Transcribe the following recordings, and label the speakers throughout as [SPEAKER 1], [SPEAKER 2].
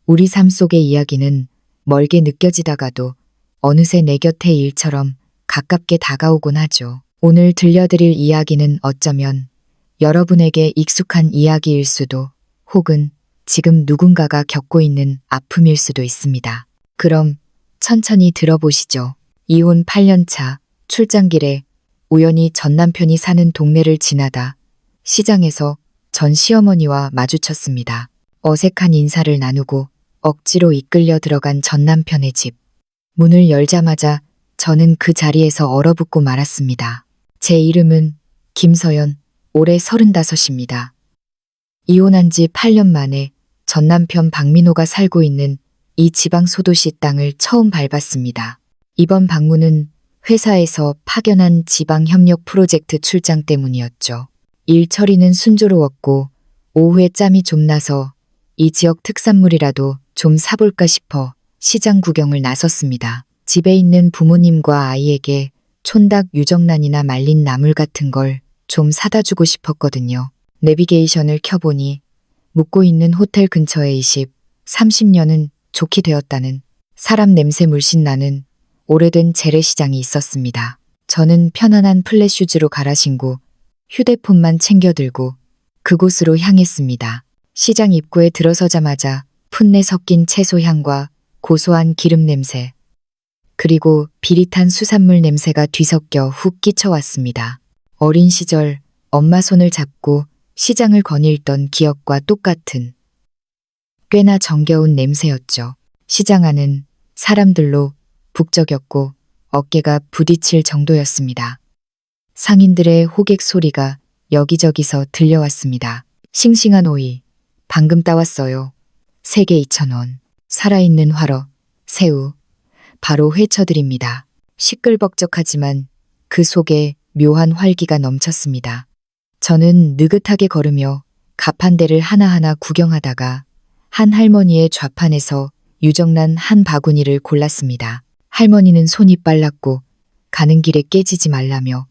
[SPEAKER 1] 우리 삶 속의 이야기는 멀게 느껴지다가도 어느새 내 곁의 일처럼 가깝게 다가오곤 하죠. 오늘 들려드릴 이야기는 어쩌면 여러분에게 익숙한 이야기일 수도 혹은 지금 누군가가 겪고 있는 아픔일 수도 있습니다. 그럼 천천히 들어보시죠. 이혼 8년차 출장길에 우연히 전 남편이 사는 동네를 지나다 시장에서 전 시어머니와 마주쳤습니다. 어색한 인사를 나누고 억지로 이끌려 들어간 전 남편의 집. 문을 열자마자 저는 그 자리에서 얼어붙고 말았습니다. 제 이름은 김서연, 올해 35입니다. 이혼한 지 8년 만에 전 남편 박민호가 살고 있는 이 지방 소도시 땅을 처음 밟았습니다. 이번 방문은 회사에서 파견한 지방 협력 프로젝트 출장 때문이었죠. 일 처리는 순조로웠고 오후에 짬이 좀 나서 이 지역 특산물이라도 좀 사볼까 싶어 시장 구경을 나섰습니다. 집에 있는 부모님과 아이에게 촌닭 유정란이나 말린 나물 같은 걸 좀 사다 주고 싶었거든요. 내비게이션을 켜보니 묵고 있는 호텔 근처에 30년은 좋게 되었다는 사람 냄새 물씬 나는 오래된 재래시장이 있었습니다. 저는 편안한 플랫슈즈로 갈아 신고 휴대폰만 챙겨 들고 그곳으로 향했습니다. 시장 입구에 들어서자마자 풋내 섞인 채소 향과 고소한 기름 냄새, 그리고 비릿한 수산물 냄새가 뒤섞여 훅 끼쳐왔습니다. 어린 시절 엄마 손을 잡고 시장을 거닐던 기억과 똑같은 꽤나 정겨운 냄새였죠. 시장 안은 사람들로 북적였고 어깨가 부딪힐 정도였습니다. 상인들의 호객 소리가 여기저기서 들려왔습니다. 싱싱한 오이, 방금 따왔어요. 3개 2,000원. 살아있는 화로, 새우, 바로 회쳐드립니다. 시끌벅적하지만 그 속에 묘한 활기가 넘쳤습니다. 저는 느긋하게 걸으며 가판대를 하나하나 구경하다가 한 할머니의 좌판에서 유정란 한 바구니를 골랐습니다. 할머니는 손이 빨랐고 가는 길에 깨지지 말라며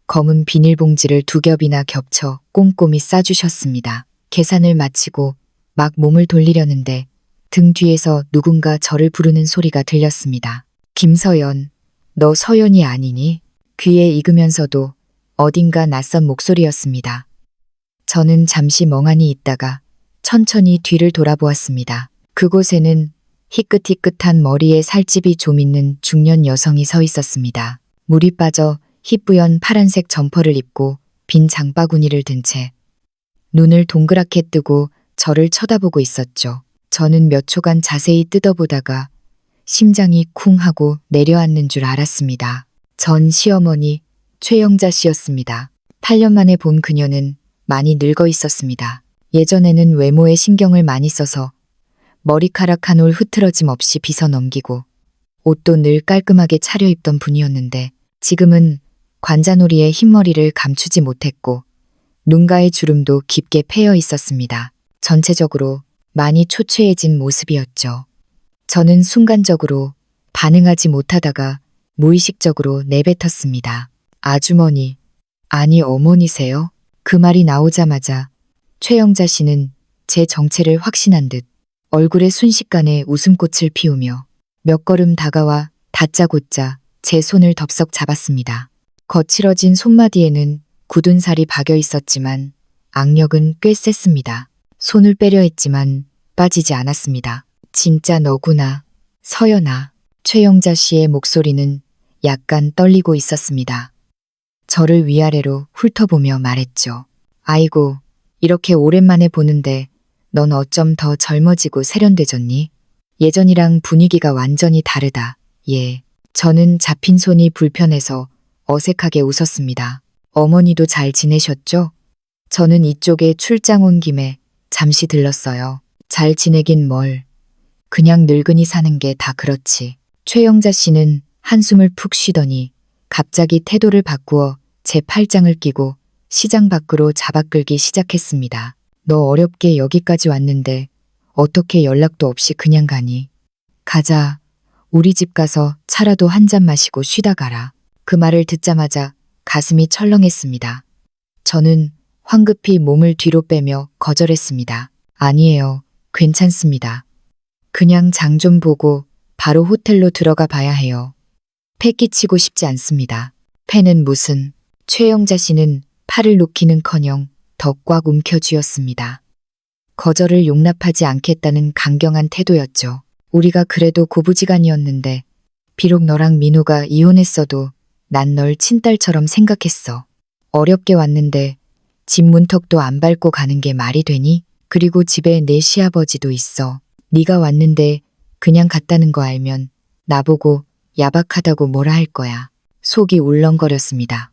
[SPEAKER 1] 검은 비닐봉지를 2겹이나 겹쳐 꼼꼼히 싸주셨습니다. 계산을 마치고 막 몸을 돌리려는데 등 뒤에서 누군가 저를 부르는 소리가 들렸습니다. 김서연, 너 서연이 아니니? 귀에 익으면서도 어딘가 낯선 목소리였습니다. 저는 잠시 멍하니 있다가 천천히 뒤를 돌아보았습니다. 그곳에는 희끗희끗한 머리에 살집이 좀 있는 중년 여성이 서 있었습니다. 물이 빠져 희뿌연 파란색 점퍼를 입고 빈 장바구니를 든 채 눈을 동그랗게 뜨고 저를 쳐다보고 있었죠. 저는 몇 초간 자세히 뜯어보다가 심장이 쿵 하고 내려앉는 줄 알았습니다. 전 시어머니 최영자 씨였습니다. 8년 만에 본 그녀는 많이 늙어 있었습니다. 예전에는 외모에 신경을 많이 써서 머리카락 한 올 흐트러짐 없이 빗어 넘기고 옷도 늘 깔끔하게 차려입던 분이었는데 지금은 관자놀이에 흰머리를 감추지 못했고 눈가의 주름도 깊게 패여 있었습니다. 전체적으로 많이 초췌해진 모습이었죠. 저는 순간적으로 반응하지 못하다가 무의식적으로 내뱉었습니다. 아주머니, 아니 어머니세요? 그 말이 나오자마자 최영자 씨는 제 정체를 확신한 듯 얼굴에 순식간에 웃음꽃을 피우며 몇 걸음 다가와 다짜고짜 제 손을 덥석 잡았습니다. 거칠어진 손마디에는 굳은 살이 박여 있었지만 악력은 꽤 셌습니다. 손을 빼려 했지만 빠지지 않았습니다. 진짜 너구나, 서연아. 최영자 씨의 목소리는 약간 떨리고 있었습니다. 저를 위아래로 훑어보며 말했죠. 아이고, 이렇게 오랜만에 보는데 넌 어쩜 더 젊어지고 세련되졌니? 예전이랑 분위기가 완전히 다르다. 예. 저는 잡힌 손이 불편해서 어색하게 웃었습니다. 어머니도 잘 지내셨죠? 저는 이쪽에 출장 온 김에 잠시 들렀어요. 잘 지내긴 뭘. 그냥 늙은이 사는 게 다 그렇지. 최영자 씨는 한숨을 푹 쉬더니 갑자기 태도를 바꾸어 제 팔짱을 끼고 시장 밖으로 잡아끌기 시작했습니다. 너 어렵게 여기까지 왔는데 어떻게 연락도 없이 그냥 가니? 가자. 우리 집 가서 차라도 한 잔 마시고 쉬다 가라. 그 말을 듣자마자 가슴이 철렁했습니다. 저는 황급히 몸을 뒤로 빼며 거절했습니다. 아니에요. 괜찮습니다. 그냥 장 좀 보고 바로 호텔로 들어가 봐야 해요. 패 끼치고 싶지 않습니다. 패는 무슨. 최영자 씨는 팔을 놓기는커녕 더 꽉 움켜쥐었습니다. 거절을 용납하지 않겠다는 강경한 태도였죠. 우리가 그래도 고부지간이었는데 비록 너랑 민호가 이혼했어도 난 널 친딸처럼 생각했어. 어렵게 왔는데 집 문턱도 안 밟고 가는 게 말이 되니? 그리고 집에 내 시아버지도 있어. 네가 왔는데 그냥 갔다는 거 알면 나보고 야박하다고 뭐라 할 거야. 속이 울렁거렸습니다.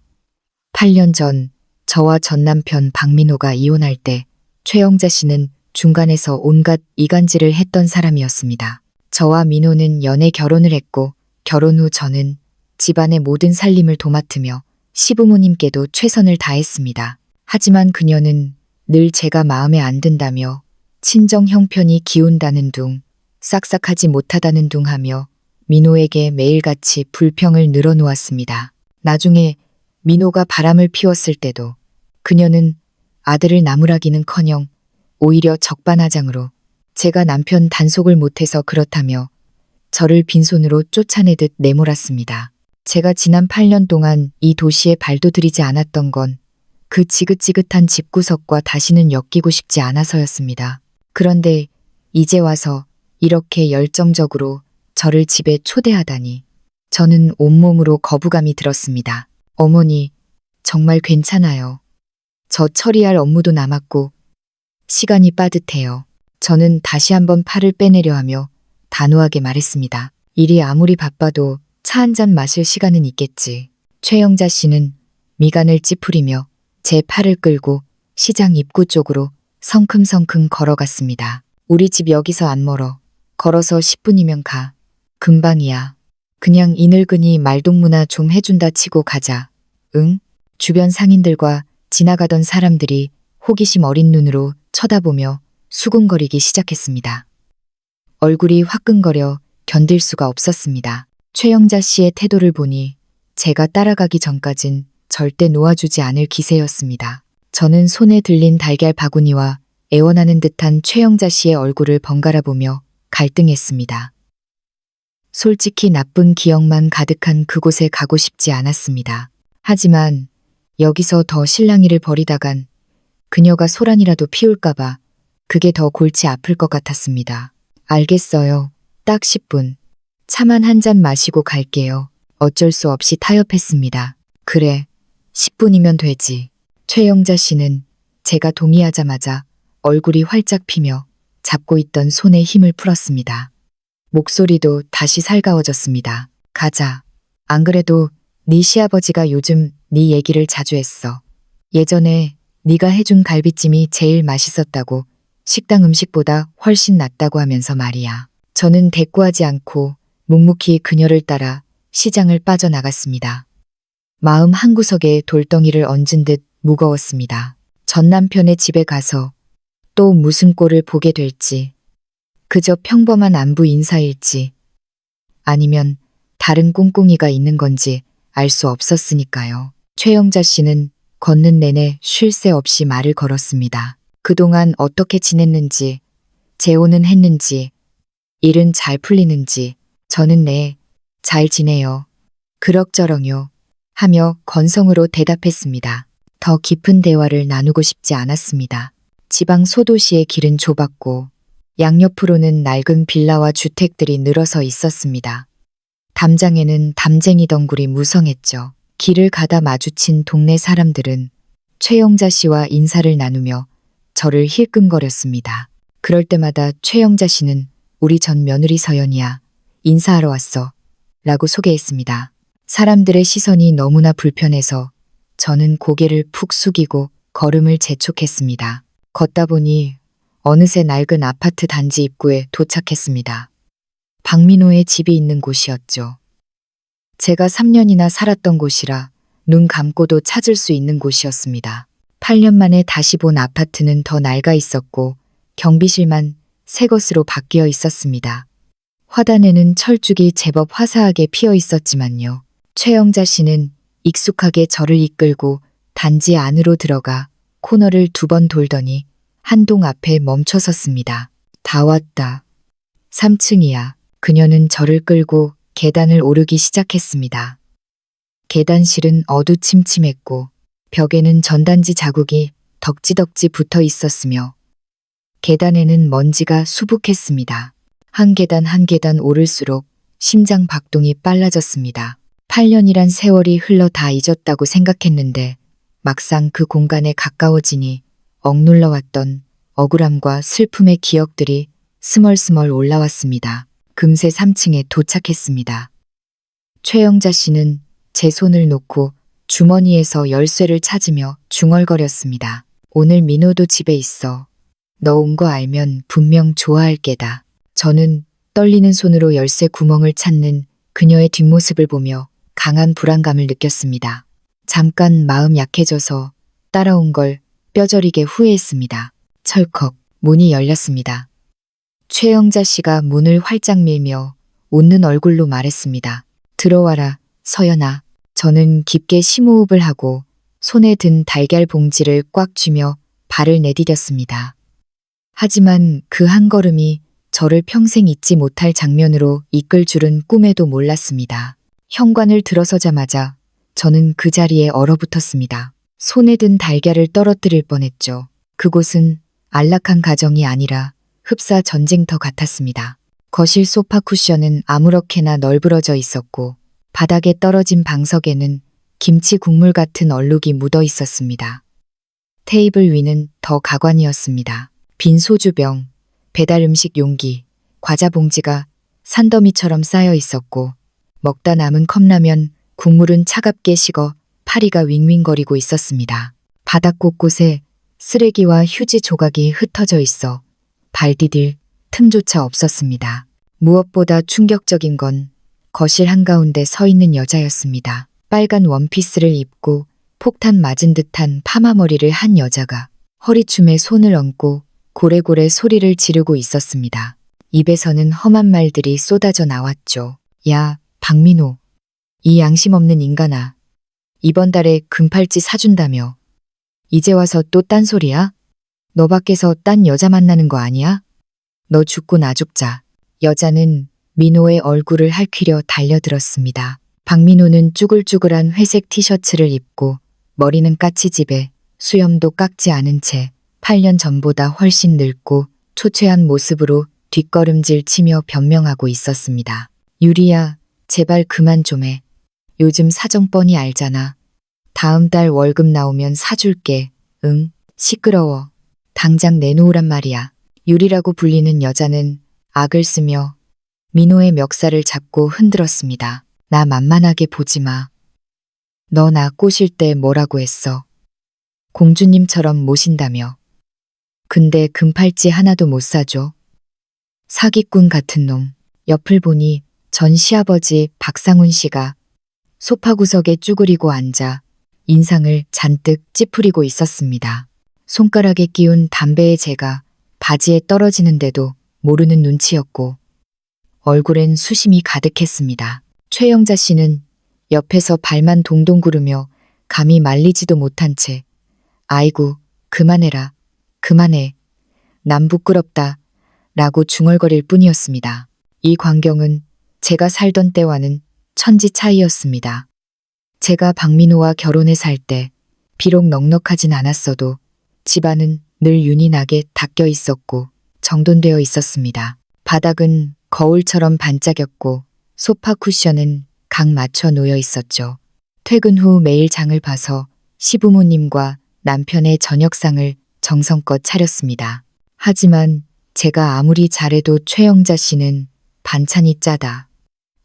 [SPEAKER 1] 8년 전 저와 전 남편 박민호가 이혼할 때 최영자 씨는 중간에서 온갖 이간질을 했던 사람이었습니다. 저와 민호는 연애 결혼을 했고 결혼 후 저는 집안의 모든 살림을 도맡으며 시부모님께도 최선을 다했습니다. 하지만 그녀는 늘 제가 마음에 안 든다며 친정 형편이 기운다는 둥, 싹싹하지 못하다는 둥 하며 민호에게 매일같이 불평을 늘어놓았습니다. 나중에 민호가 바람을 피웠을 때도 그녀는 아들을 나무라기는커녕 오히려 적반하장으로 제가 남편 단속을 못해서 그렇다며 저를 빈손으로 쫓아내듯 내몰았습니다. 제가 지난 8년 동안 이 도시에 발도 들이지 않았던 건 그 지긋지긋한 집구석과 다시는 엮이고 싶지 않아서였습니다. 그런데 이제 와서 이렇게 열정적으로 저를 집에 초대하다니 저는 온몸으로 거부감이 들었습니다. 어머니, 정말 괜찮아요. 저 처리할 업무도 남았고 시간이 빠듯해요. 저는 다시 한번 팔을 빼내려 하며 단호하게 말했습니다. 일이 아무리 바빠도 차 한 잔 마실 시간은 있겠지. 최영자 씨는 미간을 찌푸리며 제 팔을 끌고 시장 입구 쪽으로 성큼성큼 걸어갔습니다. 우리 집 여기서 안 멀어. 걸어서 10분이면 가. 금방이야. 그냥 이 늙은이 말동무나 좀 해준다 치고 가자. 응? 주변 상인들과 지나가던 사람들이 호기심 어린 눈으로 쳐다보며 수군거리기 시작했습니다. 얼굴이 화끈거려 견딜 수가 없었습니다. 최영자 씨의 태도를 보니 제가 따라가기 전까진 절대 놓아주지 않을 기세였습니다. 저는 손에 들린 달걀 바구니와 애원하는 듯한 최영자 씨의 얼굴을 번갈아 보며 갈등했습니다. 솔직히 나쁜 기억만 가득한 그곳에 가고 싶지 않았습니다. 하지만 여기서 더 실랑이를 벌이다간 그녀가 소란이라도 피울까봐 그게 더 골치 아플 것 같았습니다. 알겠어요. 딱 10분. 차만 한 잔 마시고 갈게요. 어쩔 수 없이 타협했습니다. 그래, 10분이면 되지. 최영자 씨는 제가 동의하자마자 얼굴이 활짝 피며 잡고 있던 손에 힘을 풀었습니다. 목소리도 다시 살가워졌습니다. 가자. 안 그래도 네 시아버지가 요즘 네 얘기를 자주 했어. 예전에 네가 해준 갈비찜이 제일 맛있었다고, 식당 음식보다 훨씬 낫다고 하면서 말이야. 저는 대꾸하지 않고 묵묵히 그녀를 따라 시장을 빠져나갔습니다. 마음 한구석에 돌덩이를 얹은 듯 무거웠습니다. 전 남편의 집에 가서 또 무슨 꼴을 보게 될지, 그저 평범한 안부 인사일지, 아니면 다른 꿍꿍이가 있는 건지 알 수 없었으니까요. 최영자 씨는 걷는 내내 쉴 새 없이 말을 걸었습니다. 그동안 어떻게 지냈는지, 재혼은 했는지, 일은 잘 풀리는지, 저는 네, 잘 지내요. 그럭저럭요. 하며 건성으로 대답했습니다. 더 깊은 대화를 나누고 싶지 않았습니다. 지방 소도시의 길은 좁았고 양옆으로는 낡은 빌라와 주택들이 늘어서 있었습니다. 담장에는 담쟁이 덩굴이 무성했죠. 길을 가다 마주친 동네 사람들은 최영자 씨와 인사를 나누며 저를 힐끔거렸습니다. 그럴 때마다 최영자 씨는 우리 전 며느리 서연이야. 인사하러 왔어. 라고 소개했습니다. 사람들의 시선이 너무나 불편해서 저는 고개를 푹 숙이고 걸음을 재촉했습니다. 걷다 보니 어느새 낡은 아파트 단지 입구에 도착했습니다. 박민호의 집이 있는 곳이었죠. 제가 3년이나 살았던 곳이라 눈 감고도 찾을 수 있는 곳이었습니다. 8년 만에 다시 본 아파트는 더 낡아 있었고 경비실만 새 것으로 바뀌어 있었습니다. 화단에는 철쭉이 제법 화사하게 피어 있었지만요. 최영자 씨는 익숙하게 저를 이끌고 단지 안으로 들어가 코너를 2번 돌더니 한 동 앞에 멈춰 섰습니다. 다 왔다. 3층이야. 그녀는 저를 끌고 계단을 오르기 시작했습니다. 계단실은 어두침침했고 벽에는 전단지 자국이 덕지덕지 붙어 있었으며 계단에는 먼지가 수북했습니다. 한 계단 한 계단 오를수록 심장 박동이 빨라졌습니다. 8년이란 세월이 흘러 다 잊었다고 생각했는데 막상 그 공간에 가까워지니 억눌러왔던 억울함과 슬픔의 기억들이 스멀스멀 올라왔습니다. 금세 3층에 도착했습니다. 최영자 씨는 제 손을 놓고 주머니에서 열쇠를 찾으며 중얼거렸습니다. 오늘 민호도 집에 있어. 너 온 거 알면 분명 좋아할 게다. 저는 떨리는 손으로 열쇠 구멍을 찾는 그녀의 뒷모습을 보며 강한 불안감을 느꼈습니다. 잠깐 마음 약해져서 따라온 걸 뼈저리게 후회했습니다. 철컥 문이 열렸습니다. 최영자 씨가 문을 활짝 밀며 웃는 얼굴로 말했습니다. 들어와라, 서연아. 저는 깊게 심호흡을 하고 손에 든 달걀 봉지를 꽉 쥐며 발을 내디뎠습니다. 하지만 그 한 걸음이 저를 평생 잊지 못할 장면으로 이끌 줄은 꿈에도 몰랐습니다. 현관을 들어서자마자 저는 그 자리에 얼어붙었습니다. 손에 든 달걀을 떨어뜨릴 뻔했죠. 그곳은 안락한 가정이 아니라 흡사 전쟁터 같았습니다. 거실 소파 쿠션은 아무렇게나 널브러져 있었고 바닥에 떨어진 방석에는 김치 국물 같은 얼룩이 묻어 있었습니다. 테이블 위는 더 가관이었습니다. 빈 소주병, 배달 음식 용기, 과자 봉지가 산더미처럼 쌓여 있었고 먹다 남은 컵라면 국물은 차갑게 식어 파리가 윙윙거리고 있었습니다. 바닥 곳곳에 쓰레기와 휴지 조각이 흩어져 있어 발 디딜 틈조차 없었습니다. 무엇보다 충격적인 건 거실 한가운데 서 있는 여자였습니다. 빨간 원피스를 입고 폭탄 맞은 듯한 파마머리를 한 여자가 허리춤에 손을 얹고 고래고래 소리를 지르고 있었습니다. 입에서는 험한 말들이 쏟아져 나왔죠. 야, 박민호. 이 양심 없는 인간아. 이번 달에 금팔찌 사준다며. 이제 와서 또 딴소리야? 너 밖에서 딴 여자 만나는 거 아니야? 너 죽고 나 죽자. 여자는 민호의 얼굴을 핥히려 달려들었습니다. 박민호는 쭈글쭈글한 회색 티셔츠를 입고 머리는 까치집에 수염도 깎지 않은 채 8년 전보다 훨씬 늙고 초췌한 모습으로 뒷걸음질 치며 변명하고 있었습니다. 유리야, 제발 그만 좀 해. 요즘 사정 뻔히 알잖아. 다음 달 월급 나오면 사줄게. 응? 시끄러워. 당장 내놓으란 말이야. 유리라고 불리는 여자는 악을 쓰며 민호의 멱살을 잡고 흔들었습니다. 나 만만하게 보지 마. 너 나 꼬실 때 뭐라고 했어? 공주님처럼 모신다며. 근데 금팔찌 하나도 못 사줘. 사기꾼 같은 놈. 옆을 보니 전 시아버지 박상훈 씨가 소파 구석에 쭈그리고 앉아 인상을 잔뜩 찌푸리고 있었습니다. 손가락에 끼운 담배의 재가 바지에 떨어지는데도 모르는 눈치였고 얼굴엔 수심이 가득했습니다. 최영자 씨는 옆에서 발만 동동 구르며 감히 말리지도 못한 채 아이고 그만해라. 그만해. 남 부끄럽다. 라고 중얼거릴 뿐이었습니다. 이 광경은 제가 살던 때와는 천지 차이였습니다. 제가 박민호와 결혼해 살 때 비록 넉넉하진 않았어도 집안은 늘 윤이 나게 닦여 있었고 정돈되어 있었습니다. 바닥은 거울처럼 반짝였고 소파 쿠션은 각 맞춰 놓여 있었죠. 퇴근 후 매일 장을 봐서 시부모님과 남편의 저녁상을 정성껏 차렸습니다. 하지만 제가 아무리 잘해도 최영자 씨는 반찬이 짜다.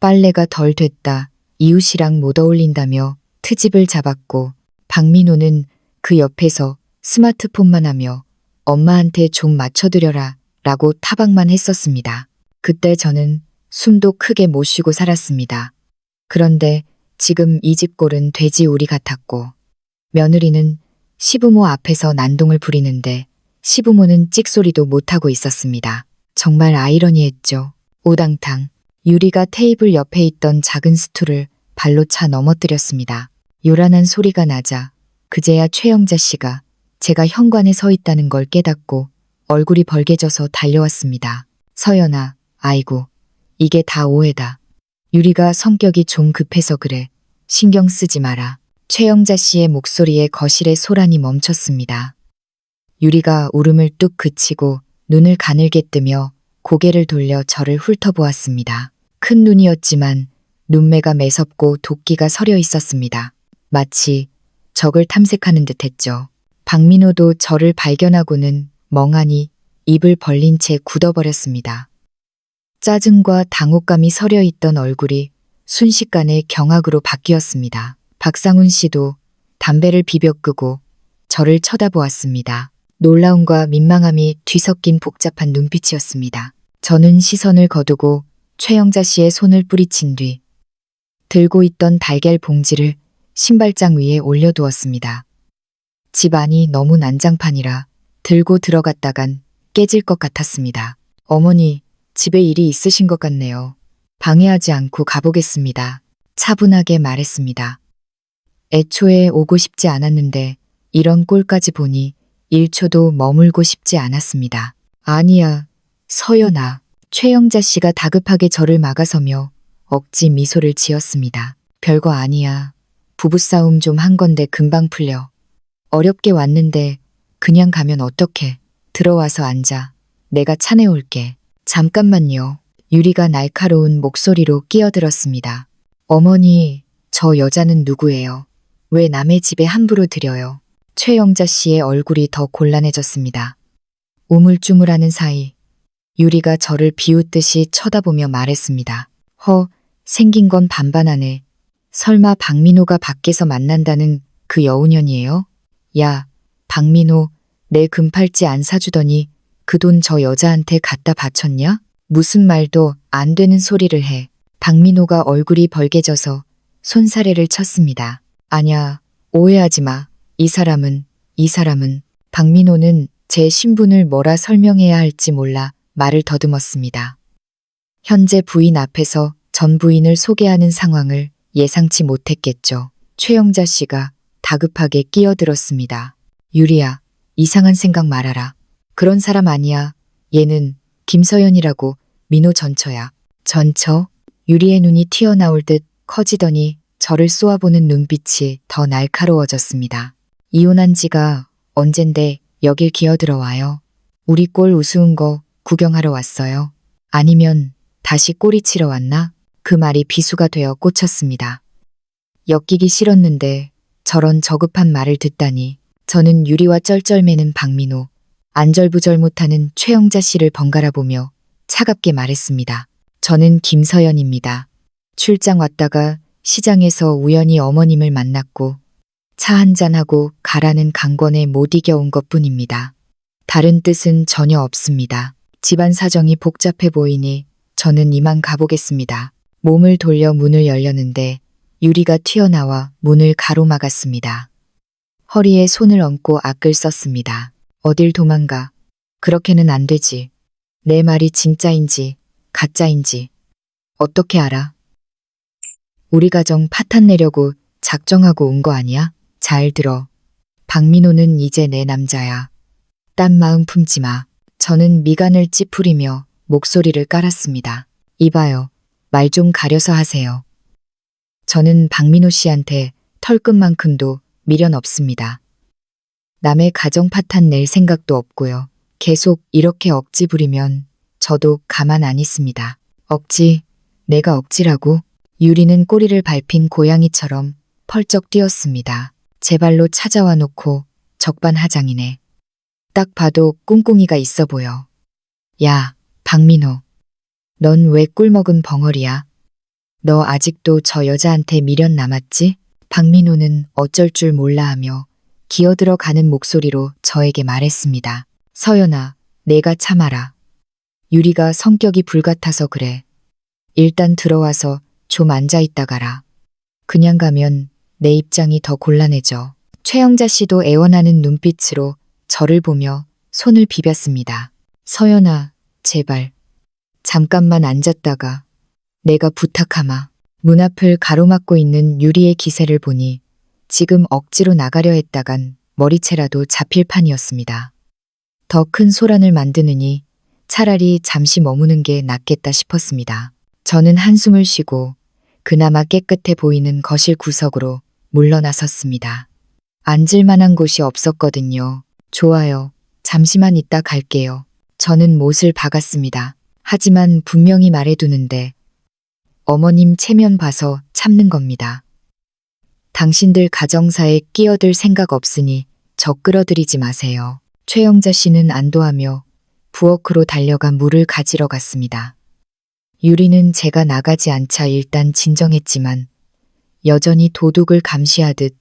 [SPEAKER 1] 빨래가 덜 됐다. 이웃이랑 못 어울린다며 트집을 잡았고 박민호는 그 옆에서 스마트폰만 하며 엄마한테 좀 맞춰드려라 라고 타박만 했었습니다. 그때 저는 숨도 크게 못 쉬고 살았습니다. 그런데 지금 이 집 꼴은 돼지 우리 같았고 며느리는 시부모 앞에서 난동을 부리는데 시부모는 찍소리도 못하고 있었습니다. 정말 아이러니했죠. 우당탕. 유리가 테이블 옆에 있던 작은 스툴을 발로 차 넘어뜨렸습니다. 요란한 소리가 나자 그제야 최영자 씨가 제가 현관에 서 있다는 걸 깨닫고 얼굴이 벌개져서 달려왔습니다. 서연아, 아이고, 이게 다 오해다. 유리가 성격이 좀 급해서 그래. 신경 쓰지 마라. 최영자 씨의 목소리에 거실의 소란이 멈췄습니다. 유리가 울음을 뚝 그치고 눈을 가늘게 뜨며 고개를 돌려 저를 훑어보았습니다. 큰 눈이었지만 눈매가 매섭고 도끼가 서려 있었습니다. 마치 적을 탐색하는 듯 했죠. 박민호도 저를 발견하고는 멍하니 입을 벌린 채 굳어버렸습니다. 짜증과 당혹감이 서려 있던 얼굴이 순식간에 경악으로 바뀌었습니다. 박상훈 씨도 담배를 비벼 끄고 저를 쳐다보았습니다. 놀라움과 민망함이 뒤섞인 복잡한 눈빛이었습니다. 저는 시선을 거두고 최영자 씨의 손을 뿌리친 뒤 들고 있던 달걀 봉지를 신발장 위에 올려두었습니다. 집 안이 너무 난장판이라 들고 들어갔다간 깨질 것 같았습니다. 어머니, 집에 일이 있으신 것 같네요. 방해하지 않고 가보겠습니다. 차분하게 말했습니다. 애초에 오고 싶지 않았는데 이런 꼴까지 보니 1초도 머물고 싶지 않았습니다. 아니야, 서연아. 최영자 씨가 다급하게 저를 막아서며 억지 미소를 지었습니다. 별거 아니야. 부부싸움 좀 한 건데 금방 풀려. 어렵게 왔는데 그냥 가면 어떡해. 들어와서 앉아. 내가 차내올게. 잠깐만요. 유리가 날카로운 목소리로 끼어들었습니다. 어머니, 저 여자는 누구예요? 왜 남의 집에 함부로 들여요? 최영자 씨의 얼굴이 더 곤란해졌습니다. 우물쭈물하는 사이 유리가 저를 비웃듯이 쳐다보며 말했습니다. 생긴 건 반반하네. 설마 박민호가 밖에서 만난다는 그 여우년이에요? 야, 박민호, 내 금팔찌 안 사주더니 그 돈 저 여자한테 갖다 바쳤냐? 무슨 말도 안 되는 소리를 해. 박민호가 얼굴이 벌개져서 손사래를 쳤습니다. 아냐, 오해하지 마. 이 사람은 박민호는 제 신분을 뭐라 설명해야 할지 몰라 말을 더듬었습니다. 현재 부인 앞에서 전 부인을 소개하는 상황을 예상치 못했겠죠. 최영자 씨가 다급하게 끼어들었습니다. 유리야, 이상한 생각 말아라. 그런 사람 아니야. 얘는 김서연이라고 민호 전처야. 전처? 유리의 눈이 튀어나올 듯 커지더니 저를 쏘아보는 눈빛이 더 날카로워졌습니다. 이혼한 지가 언젠데 여길 기어들어와요. 우리 꼴 우스운 거 구경하러 왔어요. 아니면 다시 꼬리 치러 왔나? 그 말이 비수가 되어 꽂혔습니다. 엮이기 싫었는데 저런 저급한 말을 듣다니 저는 유리와 쩔쩔매는 박민호, 안절부절 못하는 최영자 씨를 번갈아 보며 차갑게 말했습니다. 저는 김서연입니다. 출장 왔다가 시장에서 우연히 어머님을 만났고 차 한잔하고 가라는 강권에 못 이겨온 것뿐입니다. 다른 뜻은 전혀 없습니다. 집안 사정이 복잡해 보이니 저는 이만 가보겠습니다. 몸을 돌려 문을 열려는데 유리가 튀어나와 문을 가로막았습니다. 허리에 손을 얹고 악을 썼습니다. 어딜 도망가. 그렇게는 안 되지. 내 말이 진짜인지 가짜인지 어떻게 알아? 우리 가정 파탄 내려고 작정하고 온 거 아니야? 잘 들어. 박민호는 이제 내 남자야. 딴 마음 품지 마. 저는 미간을 찌푸리며 목소리를 깔았습니다. 이봐요. 말 좀 가려서 하세요. 저는 박민호 씨한테 털끝만큼도 미련 없습니다. 남의 가정 파탄 낼 생각도 없고요. 계속 이렇게 억지 부리면 저도 가만 안 있습니다. 억지? 내가 억지라고? 유리는 꼬리를 밟힌 고양이처럼 펄쩍 뛰었습니다. 제 발로 찾아와 놓고 적반하장이네. 딱 봐도 꿍꿍이가 있어 보여. 야, 박민호. 넌 왜 꿀먹은 벙어리야? 너 아직도 저 여자한테 미련 남았지? 박민호는 어쩔 줄 몰라 하며 기어들어 가는 목소리로 저에게 말했습니다. 서연아, 내가 참아라. 유리가 성격이 불같아서 그래. 일단 들어와서 좀 앉아있다 가라. 그냥 가면 내 입장이 더 곤란해져. 최영자 씨도 애원하는 눈빛으로 저를 보며 손을 비볐습니다. 서연아, 제발. 잠깐만 앉았다가 내가 부탁하마. 문 앞을 가로막고 있는 유리의 기세를 보니 지금 억지로 나가려 했다간 머리채라도 잡힐 판이었습니다. 더 큰 소란을 만드느니 차라리 잠시 머무는 게 낫겠다 싶었습니다. 저는 한숨을 쉬고 그나마 깨끗해 보이는 거실 구석으로 물러나섰습니다. 앉을 만한 곳이 없었거든요. 좋아요. 잠시만 있다 갈게요. 저는 못을 박았습니다. 하지만 분명히 말해두는데 어머님 체면 봐서 참는 겁니다. 당신들 가정사에 끼어들 생각 없으니 저 끌어들이지 마세요. 최영자 씨는 안도하며 부엌으로 달려가 물을 가지러 갔습니다. 유리는 제가 나가지 않자 일단 진정했지만 여전히 도둑을 감시하듯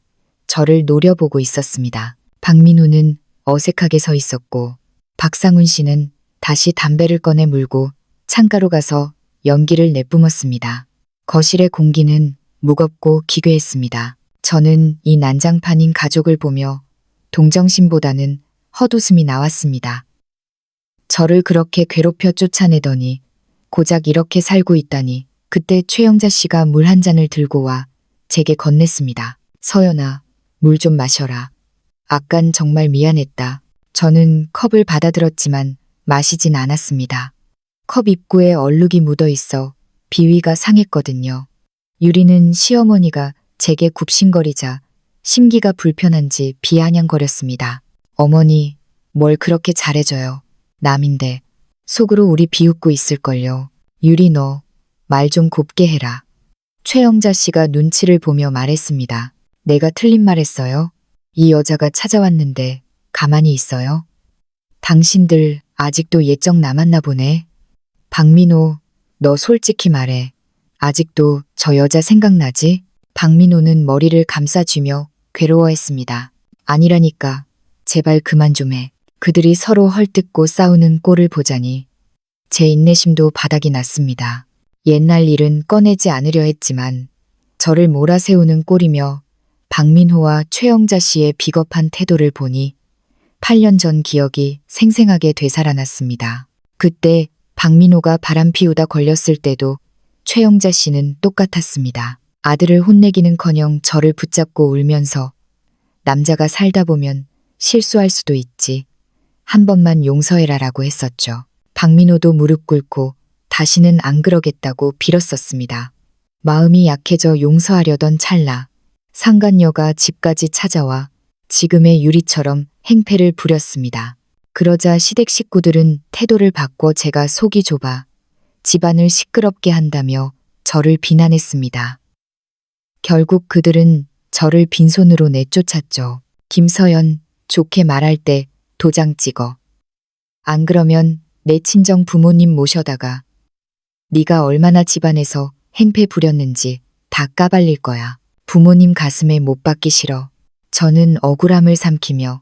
[SPEAKER 1] 저를 노려보고 있었습니다. 박민호는 어색하게 서 있었고 박상훈 씨는 다시 담배를 꺼내 물고 창가로 가서 연기를 내뿜었습니다. 거실의 공기는 무겁고 기괴했습니다. 저는 이 난장판인 가족을 보며 동정심보다는 헛웃음이 나왔습니다. 저를 그렇게 괴롭혀 쫓아내더니 고작 이렇게 살고 있다니. 그때 최영자 씨가 물 한 잔을 들고 와 제게 건넸습니다. 서연아, 물 좀 마셔라. 아깐 정말 미안했다. 저는 컵을 받아들었지만 마시진 않았습니다. 컵 입구에 얼룩이 묻어 있어 비위가 상했거든요. 유리는 시어머니가 제게 굽신거리자 심기가 불편한지 비아냥거렸습니다. 어머니, 뭘 그렇게 잘해줘요. 남인데. 속으로 우리 비웃고 있을걸요. 유리 너, 말 좀 곱게 해라. 최영자 씨가 눈치를 보며 말했습니다. 내가 틀린 말 했어요? 이 여자가 찾아왔는데 가만히 있어요? 당신들 아직도 예적 남았나 보네. 박민호, 너 솔직히 말해. 아직도 저 여자 생각나지? 박민호는 머리를 감싸쥐며 괴로워했습니다. 아니라니까. 제발 그만 좀 해. 그들이 서로 헐뜯고 싸우는 꼴을 보자니 제 인내심도 바닥이 났습니다. 옛날 일은 꺼내지 않으려 했지만 저를 몰아세우는 꼴이며 박민호와 최영자 씨의 비겁한 태도를 보니 8년 전 기억이 생생하게 되살아났습니다. 그때 박민호가 바람 피우다 걸렸을 때도 최영자 씨는 똑같았습니다. 아들을 혼내기는커녕 저를 붙잡고 울면서 남자가 살다 보면 실수할 수도 있지. 한 번만 용서해라라고 했었죠. 박민호도 무릎 꿇고 다시는 안 그러겠다고 빌었었습니다. 마음이 약해져 용서하려던 찰나 상간녀가 집까지 찾아와 지금의 유리처럼 행패를 부렸습니다. 그러자 시댁 식구들은 태도를 바꿔 제가 속이 좁아 집안을 시끄럽게 한다며 저를 비난했습니다. 결국 그들은 저를 빈손으로 내쫓았죠. 김서연, 좋게 말할 때 도장 찍어. 안 그러면 내 친정 부모님 모셔다가 네가 얼마나 집안에서 행패 부렸는지 다 까발릴 거야. 부모님 가슴에 못 박기 싫어. 저는 억울함을 삼키며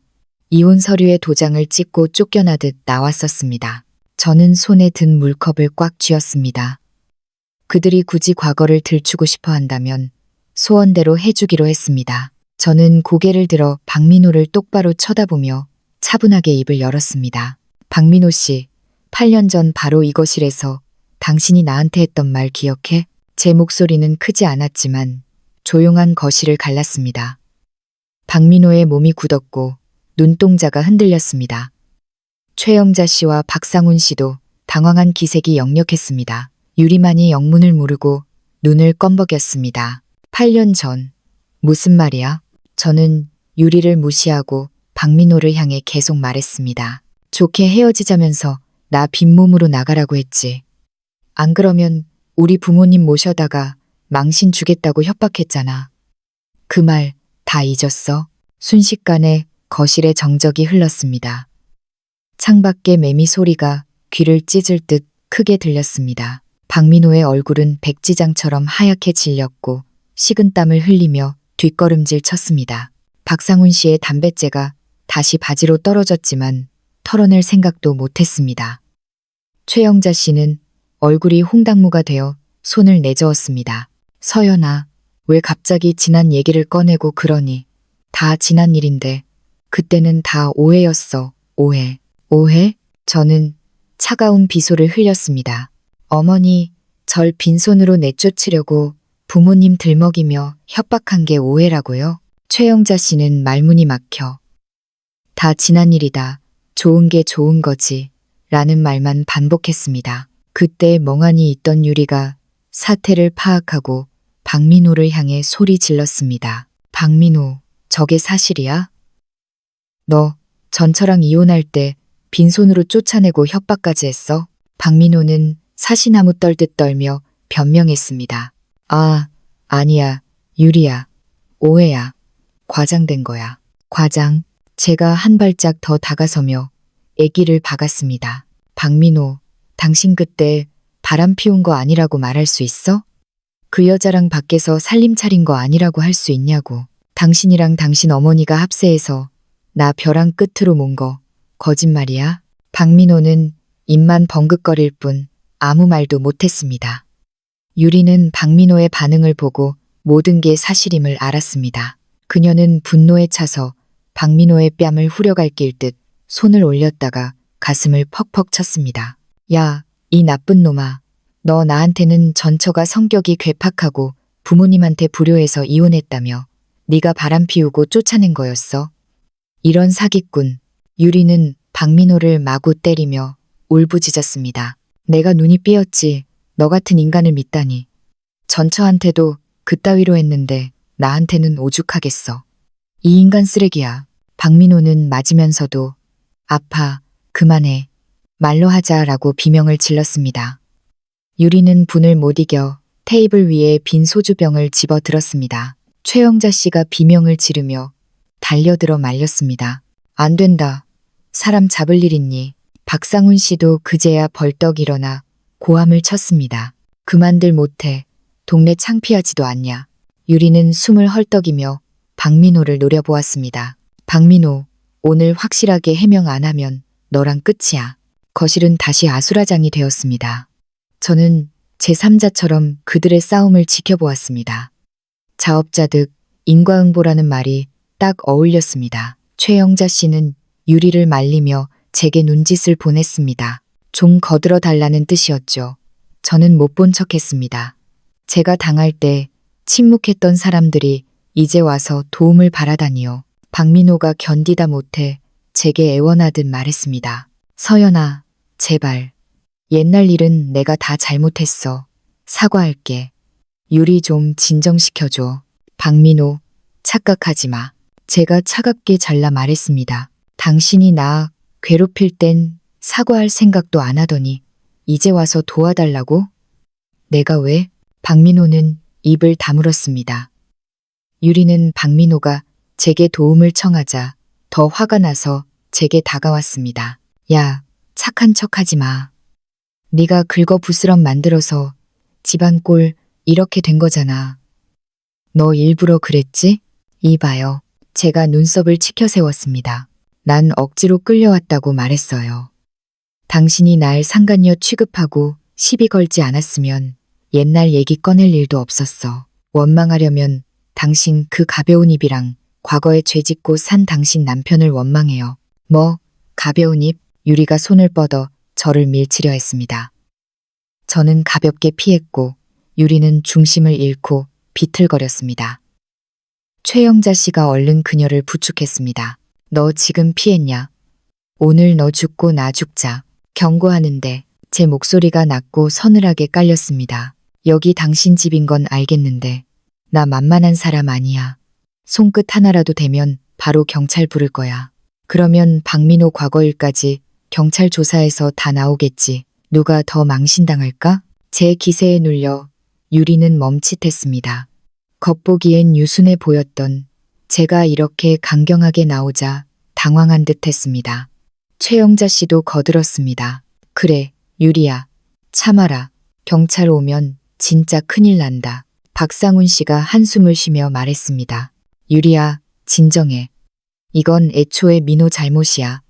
[SPEAKER 1] 이혼 서류에 도장을 찍고 쫓겨나듯 나왔었습니다. 저는 손에 든 물컵을 꽉 쥐었습니다. 그들이 굳이 과거를 들추고 싶어 한다면 소원대로 해주기로 했습니다. 저는 고개를 들어 박민호를 똑바로 쳐다보며 차분하게 입을 열었습니다. 박민호 씨, 8년 전 바로 이 거실에서 당신이 나한테 했던 말 기억해? 제 목소리는 크지 않았지만 조용한 거실을 갈랐습니다. 박민호의 몸이 굳었고 눈동자가 흔들렸습니다. 최영자 씨와 박상훈 씨도 당황한 기색이 역력했습니다. 유리만이 영문을 모르고 눈을 껌벅였습니다. 8년 전, 무슨 말이야? 저는 유리를 무시하고 박민호를 향해 계속 말했습니다. 좋게 헤어지자면서 나 빈몸으로 나가라고 했지. 안 그러면 우리 부모님 모셔다가 망신 주겠다고 협박했잖아. 그 말 다 잊었어? 순식간에 거실에 정적이 흘렀습니다. 창밖의 매미 소리가 귀를 찢을 듯 크게 들렸습니다. 박민호의 얼굴은 백지장처럼 하얗게 질렸고 식은땀을 흘리며 뒷걸음질 쳤습니다. 박상훈 씨의 담뱃재가 다시 바지로 떨어졌지만 털어낼 생각도 못했습니다. 최영자 씨는 얼굴이 홍당무가 되어 손을 내저었습니다. 서연아, 왜 갑자기 지난 얘기를 꺼내고 그러니? 다 지난 일인데 그때는 다 오해였어. 오해. 오해? 저는 차가운 비소를 흘렸습니다. 어머니, 절 빈손으로 내쫓으려고 부모님 들먹이며 협박한 게 오해라고요? 최영자 씨는 말문이 막혀. 다 지난 일이다. 좋은 게 좋은 거지. 라는 말만 반복했습니다. 그때 멍하니 있던 유리가 사태를 파악하고 박민호를 향해 소리 질렀습니다. 박민호, 저게 사실이야? 너 전처랑 이혼할 때 빈손으로 쫓아내고 협박까지 했어? 박민호는 사시나무 떨듯 떨며 변명했습니다. 아, 아니야, 유리야. 오해야. 과장된 거야. 과장. 제가 한 발짝 더 다가서며 애기를 박았습니다. 박민호, 당신 그때 바람 피운 거 아니라고 말할 수 있어? 그 여자랑 밖에서 살림 차린 거 아니라고 할 수 있냐고. 당신이랑 당신 어머니가 합세해서 나 벼랑 끝으로 몬 거 거짓말이야? 박민호는 입만 벙긋거릴 뿐 아무 말도 못했습니다. 유리는 박민호의 반응을 보고 모든 게 사실임을 알았습니다. 그녀는 분노에 차서 박민호의 뺨을 후려갈길 듯 손을 올렸다가 가슴을 퍽퍽 쳤습니다. 야, 이 나쁜 놈아. 너 나한테는 전처가 성격이 괴팍하고 부모님한테 불효해서 이혼했다며 네가 바람 피우고 쫓아낸 거였어. 이런 사기꾼. 유리는 박민호를 마구 때리며 울부짖었습니다. 내가 눈이 삐었지. 너 같은 인간을 믿다니. 전처한테도 그따위로 했는데 나한테는 오죽하겠어. 이 인간 쓰레기야. 박민호는 맞으면서도 아파, 그만해. 말로 하자라고 비명을 질렀습니다. 유리는 분을 못 이겨 테이블 위에 빈 소주병을 집어 들었습니다. 최영자 씨가 비명을 지르며 달려들어 말렸습니다. 안 된다. 사람 잡을 일 있니? 박상훈 씨도 그제야 벌떡 일어나 고함을 쳤습니다. 그만들 못해. 동네 창피하지도 않냐. 유리는 숨을 헐떡이며 박민호를 노려보았습니다. 박민호, 오늘 확실하게 해명 안 하면 너랑 끝이야. 거실은 다시 아수라장이 되었습니다. 저는 제3자처럼 그들의 싸움을 지켜보았습니다. 자업자득, 인과응보라는 말이 딱 어울렸습니다. 최영자 씨는 유리를 말리며 제게 눈짓을 보냈습니다. 좀 거들어 달라는 뜻이었죠. 저는 못 본 척했습니다. 제가 당할 때 침묵했던 사람들이 이제 와서 도움을 바라다니요. 박민호가 견디다 못해 제게 애원하듯 말했습니다. 서연아, 제발. 옛날 일은 내가 다 잘못했어. 사과할게. 유리 좀 진정시켜줘. 박민호, 착각하지 마. 제가 차갑게 잘라 말했습니다. 당신이 나 괴롭힐 땐 사과할 생각도 안 하더니 이제 와서 도와달라고? 내가 왜? 박민호는 입을 다물었습니다. 유리는 박민호가 제게 도움을 청하자 더 화가 나서 제게 다가왔습니다. 야, 착한 척하지 마. 네가 긁어부스럼 만들어서 집안 꼴 이렇게 된 거잖아. 너 일부러 그랬지? 이봐요. 제가 눈썹을 치켜세웠습니다. 난 억지로 끌려왔다고 말했어요. 당신이 날 상간녀 취급하고 시비 걸지 않았으면 옛날 얘기 꺼낼 일도 없었어. 원망하려면 당신 그 가벼운 입이랑 과거에 죄짓고 산 당신 남편을 원망해요. 뭐, 가벼운 입? 유리가 손을 뻗어 저를 밀치려 했습니다. 저는 가볍게 피했고 유리는 중심을 잃고 비틀거렸습니다. 최영자 씨가 얼른 그녀를 부축했습니다. 너 지금 피했냐? 오늘 너 죽고 나 죽자. 경고하는데 제 목소리가 낮고 서늘하게 깔렸습니다. 여기 당신 집인 건 알겠는데 나 만만한 사람 아니야. 손끝 하나라도 대면 바로 경찰 부를 거야. 그러면 박민호 과거 일까지 경찰 조사에서 다 나오겠지. 누가 더 망신당할까? 제 기세에 눌려 유리는 멈칫했습니다. 겉보기엔 유순해 보였던 제가 이렇게 강경하게 나오자 당황한 듯 했습니다. 최영자 씨도 거들었습니다. 그래, 유리야. 참아라. 경찰 오면 진짜 큰일 난다. 박상훈 씨가 한숨을 쉬며 말했습니다. 유리야, 진정해. 이건 애초에 민호 잘못이야.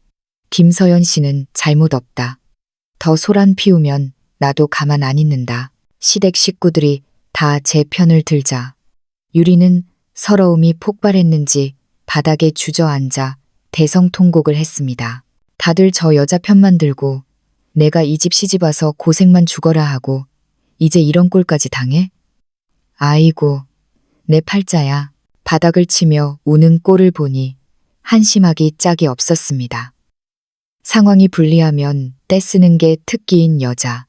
[SPEAKER 1] 김서연 씨는 잘못 없다. 더 소란 피우면 나도 가만 안 있는다. 시댁 식구들이 다 제 편을 들자. 유리는 서러움이 폭발했는지 바닥에 주저앉아 대성통곡을 했습니다. 다들 저 여자 편만 들고 내가 이 집 시집 와서 고생만 죽어라 하고 이제 이런 꼴까지 당해? 아이고, 내 팔자야. 바닥을 치며 우는 꼴을 보니 한심하기 짝이 없었습니다. 상황이 불리하면 떼쓰는 게 특기인 여자.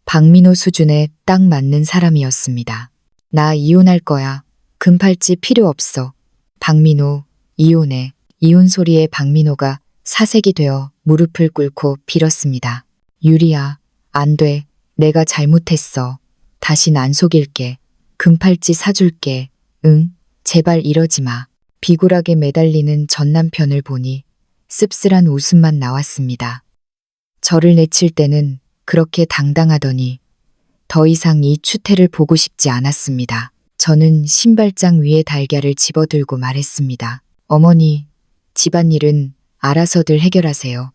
[SPEAKER 1] 박민호 수준에 딱 맞는 사람이었습니다. 나 이혼할 거야. 금팔찌 필요 없어. 박민호, 이혼해. 이혼 소리에 박민호가 사색이 되어 무릎을 꿇고 빌었습니다. 유리야, 안 돼. 내가 잘못했어. 다신 안 속일게. 금팔찌 사줄게. 응? 제발 이러지 마. 비굴하게 매달리는 전 남편을 보니 씁쓸한 웃음만 나왔습니다. 저를 내칠 때는 그렇게 당당하더니 더 이상 이 추태를 보고 싶지 않았습니다. 저는 신발장 위에 달걀을 집어들고 말했습니다. 어머니, 집안일은 알아서들 해결하세요.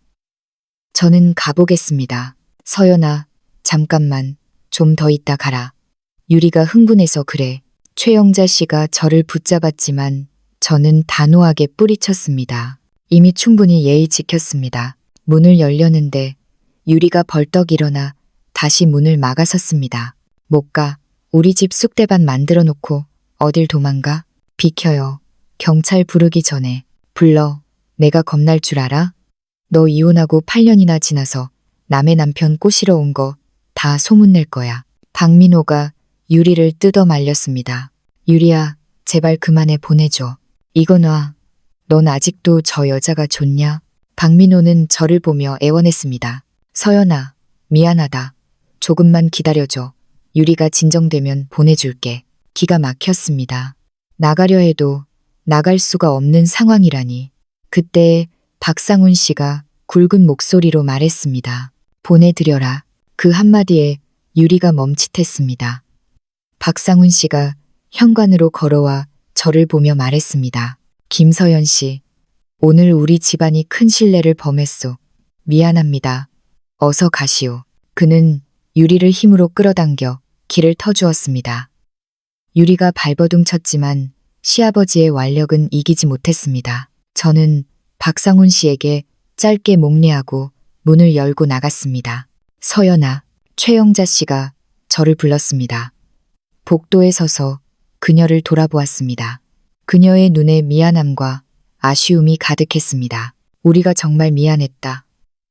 [SPEAKER 1] 저는 가보겠습니다. 서연아, 잠깐만, 좀 더 있다 가라. 유리가 흥분해서 그래. 최영자 씨가 저를 붙잡았지만 저는 단호하게 뿌리쳤습니다. 이미 충분히 예의 지켰습니다. 문을 열려는데 유리가 벌떡 일어나 다시 문을 막아섰습니다. 못 가. 우리 집 쑥대밭 만들어 놓고 어딜 도망가? 비켜요. 경찰 부르기 전에. 불러. 내가 겁날 줄 알아? 너 이혼하고 8년이나 지나서 남의 남편 꼬시러 온 거 다 소문낼 거야. 박민호가 유리를 뜯어 말렸습니다. 유리야, 제발 그만해 보내줘. 이거 놔. 넌 아직도 저 여자가 좋냐? 박민호는 저를 보며 애원했습니다. 서연아, 미안하다. 조금만 기다려줘. 유리가 진정되면 보내줄게. 기가 막혔습니다. 나가려 해도 나갈 수가 없는 상황이라니. 그때 박상훈 씨가 굵은 목소리로 말했습니다. 보내드려라. 그 한마디에 유리가 멈칫했습니다. 박상훈 씨가 현관으로 걸어와 저를 보며 말했습니다. 김서연 씨, 오늘 우리 집안이 큰 실례를 범했소. 미안합니다. 어서 가시오. 그는 유리를 힘으로 끌어당겨 길을 터주었습니다. 유리가 발버둥 쳤지만 시아버지의 완력은 이기지 못했습니다. 저는 박상훈 씨에게 짧게 목례하고 문을 열고 나갔습니다. 서연아, 최영자 씨가 저를 불렀습니다. 복도에 서서 그녀를 돌아보았습니다. 그녀의 눈에 미안함과 아쉬움이 가득했습니다. 우리가 정말 미안했다.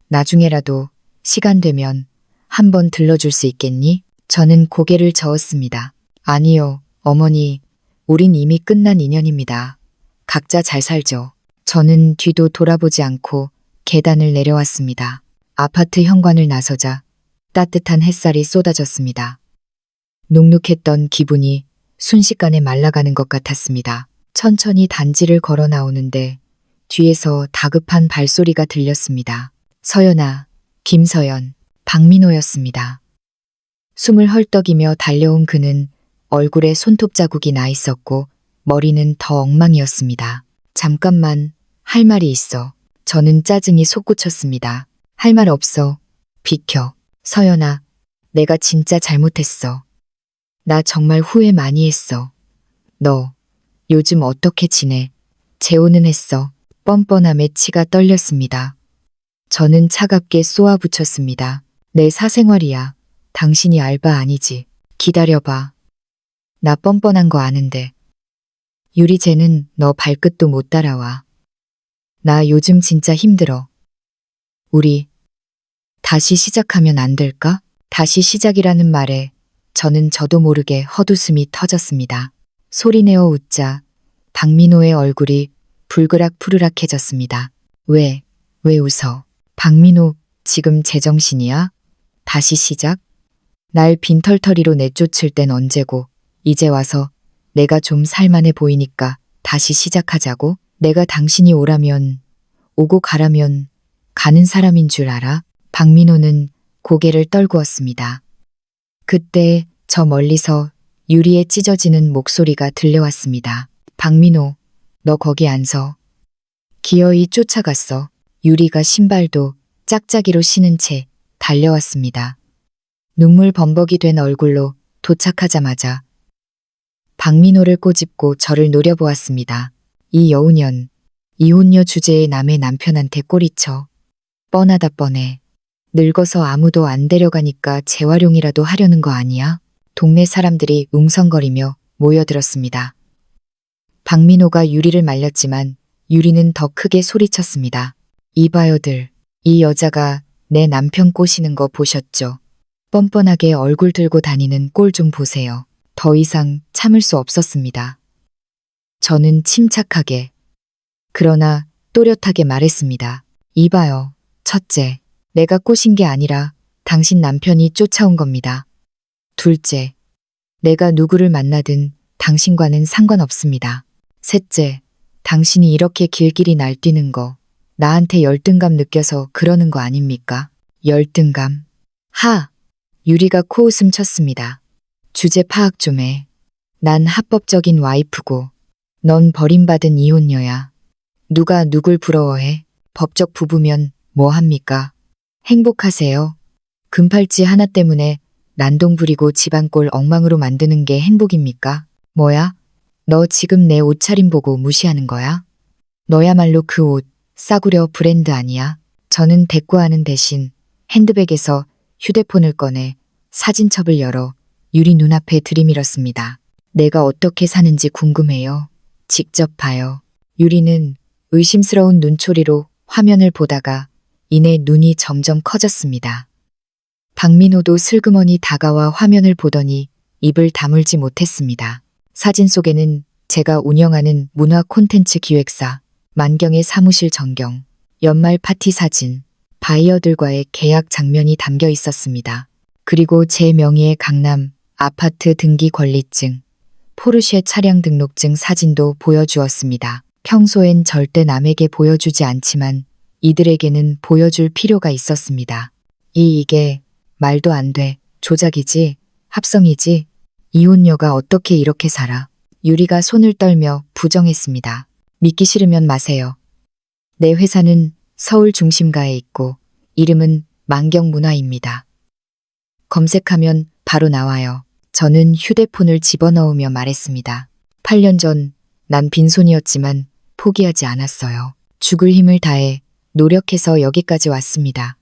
[SPEAKER 1] 나중에라도 시간 되면 한번 들러줄 수 있겠니? 저는 고개를 저었습니다. 아니요, 어머니. 우린 이미 끝난 인연입니다. 각자 잘 살죠. 저는 뒤도 돌아보지 않고 계단을 내려왔습니다. 아파트 현관을 나서자 따뜻한 햇살이 쏟아졌습니다. 눅눅했던 기분이 순식간에 말라가는 것 같았습니다. 천천히 단지를 걸어 나오는데 뒤에서 다급한 발소리가 들렸습니다. 서연아, 김서연, 박민호였습니다. 숨을 헐떡이며 달려온 그는 얼굴에 손톱 자국이 나 있었고 머리는 더 엉망이었습니다. 잠깐만, 할 말이 있어. 저는 짜증이 솟구쳤습니다. 할 말 없어. 비켜. 서연아, 내가 진짜 잘못했어. 나 정말 후회 많이 했어. 너 요즘 어떻게 지내? 재혼은 했어. 뻔뻔함에 치가 떨렸습니다. 저는 차갑게 쏘아붙였습니다. 내 사생활이야. 당신이 알바 아니지. 기다려봐. 나 뻔뻔한 거 아는데. 유리쟤는 너 발끝도 못 따라와. 나 요즘 진짜 힘들어. 우리 다시 시작하면 안 될까? 다시 시작이라는 말에 저는 저도 모르게 헛웃음이 터졌습니다. 소리내어 웃자 박민호의 얼굴이 불그락푸르락해졌습니다. 왜 웃어? 박민호, 지금 제정신이야? 다시 시작? 날 빈털터리로 내쫓을 땐 언제고 이제 와서 내가 좀 살만해 보이니까 다시 시작하자고? 내가 당신이 오라면 오고 가라면 가는 사람인 줄 알아? 박민호는 고개를 떨구었습니다. 그때 저 멀리서 유리에 찢어지는 목소리가 들려왔습니다. 박민호, 너 거기 안 서. 기어이 쫓아갔어. 유리가 신발도 짝짝이로 신은 채 달려왔습니다. 눈물 범벅이 된 얼굴로 도착하자마자 박민호를 꼬집고 저를 노려보았습니다. 이 여우년, 이혼녀 주제에 남의 남편한테 꼬리쳐. 뻔하다 뻔해. 늙어서 아무도 안 데려가니까 재활용이라도 하려는 거 아니야? 동네 사람들이 웅성거리며 모여들었습니다. 박민호가 유리를 말렸지만 유리는 더 크게 소리쳤습니다. 이봐요들, 이 여자가 내 남편 꼬시는 거 보셨죠? 뻔뻔하게 얼굴 들고 다니는 꼴 좀 보세요. 더 이상 참을 수 없었습니다. 저는 침착하게, 그러나 또렷하게 말했습니다. 이봐요, 첫째, 내가 꼬신 게 아니라 당신 남편이 쫓아온 겁니다. 둘째, 내가 누구를 만나든 당신과는 상관없습니다. 셋째, 당신이 이렇게 길길이 날뛰는 거 나한테 열등감 느껴서 그러는 거 아닙니까? 열등감. 하! 유리가 코웃음 쳤습니다. 주제 파악 좀 해. 난 합법적인 와이프고 넌 버림받은 이혼녀야. 누가 누굴 부러워해? 법적 부부면 뭐 합니까? 행복하세요. 금팔찌 하나 때문에 난동 부리고 집안꼴 엉망으로 만드는 게 행복입니까? 뭐야? 너 지금 내 옷차림 보고 무시하는 거야? 너야말로 그 옷 싸구려 브랜드 아니야? 저는 대꾸하는 대신 핸드백에서 휴대폰을 꺼내 사진첩을 열어 유리 눈앞에 들이밀었습니다. 내가 어떻게 사는지 궁금해요. 직접 봐요. 유리는 의심스러운 눈초리로 화면을 보다가 이내 눈이 점점 커졌습니다. 박민호도 슬그머니 다가와 화면을 보더니 입을 다물지 못했습니다. 사진 속에는 제가 운영하는 문화 콘텐츠 기획사 만경의 사무실 전경, 연말 파티 사진, 바이어들과의 계약 장면이 담겨 있었습니다. 그리고 제 명의의 강남 아파트 등기 권리증, 포르쉐 차량 등록증 사진도 보여주었습니다. 평소엔 절대 남에게 보여주지 않지만 이들에게는 보여줄 필요가 있었습니다. 이게 말도 안 돼. 조작이지? 합성이지? 이혼녀가 어떻게 이렇게 살아? 유리가 손을 떨며 부정했습니다. 믿기 싫으면 마세요. 내 회사는 서울 중심가에 있고 이름은 만경문화입니다. 검색하면 바로 나와요. 저는 휴대폰을 집어넣으며 말했습니다. 8년 전 난 빈손이었지만 포기하지 않았어요. 죽을 힘을 다해 노력해서 여기까지 왔습니다.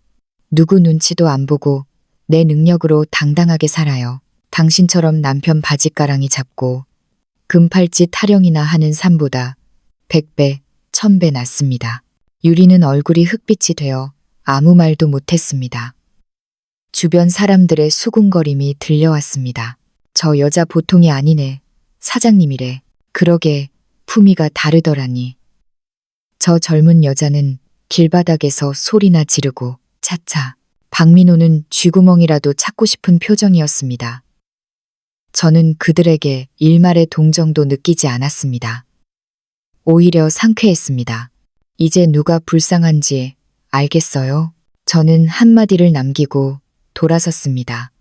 [SPEAKER 1] 누구 눈치도 안 보고 내 능력으로 당당하게 살아요. 당신처럼 남편 바지가랑이 잡고 금팔찌 타령이나 하는 삶보다 100배, 1000배 낫습니다. 유리는 얼굴이 흑빛이 되어 아무 말도 못했습니다. 주변 사람들의 수군거림이 들려왔습니다. 저 여자 보통이 아니네. 사장님이래. 그러게 품위가 다르더라니. 저 젊은 여자는 길바닥에서 소리나 지르고 차차. 박민호는 쥐구멍이라도 찾고 싶은 표정이었습니다. 저는 그들에게 일말의 동정도 느끼지 않았습니다. 오히려 상쾌했습니다. 이제 누가 불쌍한지 알겠어요? 저는 한마디를 남기고 돌아섰습니다.